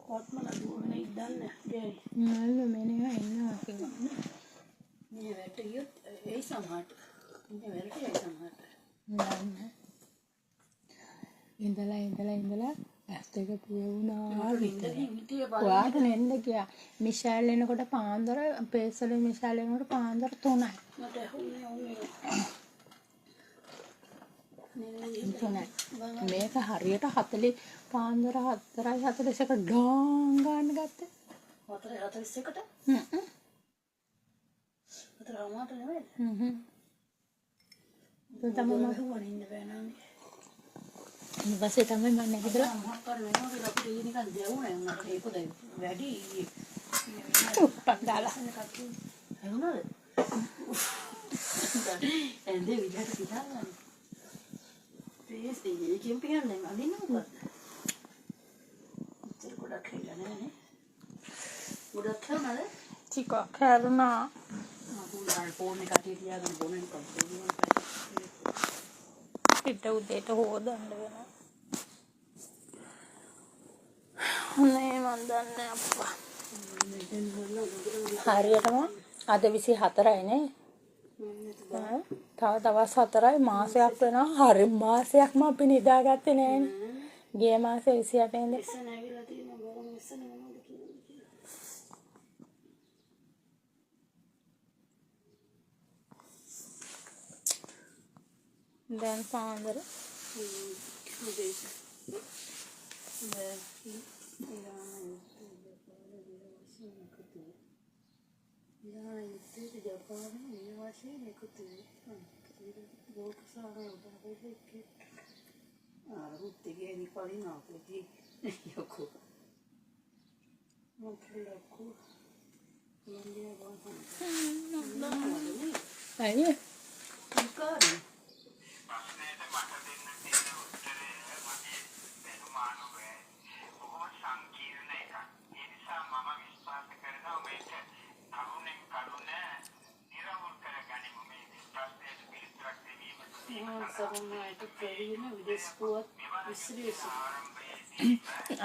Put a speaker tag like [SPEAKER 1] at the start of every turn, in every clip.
[SPEAKER 1] කොත්මල දුවගෙන ඉඳන්න ජේරි.
[SPEAKER 2] මල්ල මෙනේ එන්නවා කියලා.
[SPEAKER 1] මේ වැට ගියොත් ඒ සමහරට. මේ වැට ඒ සමහරට.
[SPEAKER 2] නෑ. ඉඳලා ඇස් දෙක පියුණා. ඔයාට නෙන්න ගියා. මිෂාල් එනකොට පාන්දර පේසලේ මිෂාල් එනකොට පාන්දර 3යි.
[SPEAKER 1] මට හුන්නේ
[SPEAKER 2] මේක හරියට 40 පාන්දර 4:40ක ඩෝන් ගන්න ගත්තේ
[SPEAKER 1] 4:41ට අතරමාට නෙවෙයි තමයි මට වනින්න බෑනන්නේ
[SPEAKER 2] ඊපස්සේ තමයි මම නැගිටලා
[SPEAKER 1] මොකක් කර වෙනවා කියලා අපිට නිකන් දෙවුනේ උනට ඒකද වැඩි
[SPEAKER 2] උප්පක් දාලා
[SPEAKER 1] හුණාද එන්දේ විදිහට පිටාගන්න ඒ කැම්පින් යන්නේ අදින්න මොකද? ඉතින් ගොඩක් හේලා නෑනේ. ගොඩක් හේනද?
[SPEAKER 2] ටිකක් හැරුණා.
[SPEAKER 1] මම ෆෝන් එක අතේ තියාගෙන බොනෙන්
[SPEAKER 2] පිට උදේට හොදන්න වෙනවා. අනේ මන් දන්නේ අප්පා. හරියටම අද 24යි නේ. තව දවස් 4යි මාසයක් වෙනවා. හරි මාසයක්ම අපි නිදාගත්තේ නෑනේ. ගිය මාසේ 28 ඉඳන්
[SPEAKER 1] ඉස්සන ඇවිල්ලා තියෙනවා ගොරම ඉස්සන මොනවද කියන්නේ.
[SPEAKER 2] දැන් පාන්දර
[SPEAKER 1] Ruttega di Palinote di Yoko. Non credo che non devo
[SPEAKER 2] අයියේ
[SPEAKER 1] Ancora?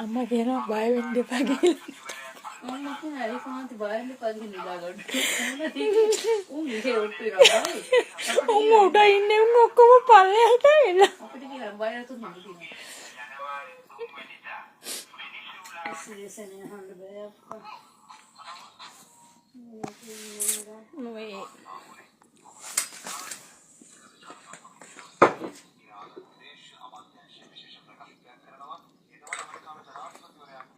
[SPEAKER 2] අම්මා කියනවා බය වෙන්න එපා කියලා.
[SPEAKER 1] අම්මා කියන ඇයි කොහොමද බය වෙන්න එපා කියලා නිදාගන්න. උන් ඉහි උට්ටුනවා බයි.
[SPEAKER 2] උන් උඩ ඉන්නේ උන් ඔක්කොම පල්ලෙහාට එලා.
[SPEAKER 1] අපිට කියන බය නැතුව නේද කියන්නේ. ඉස්සෙල්ලා හඳ බය අප්පා.
[SPEAKER 2] මේ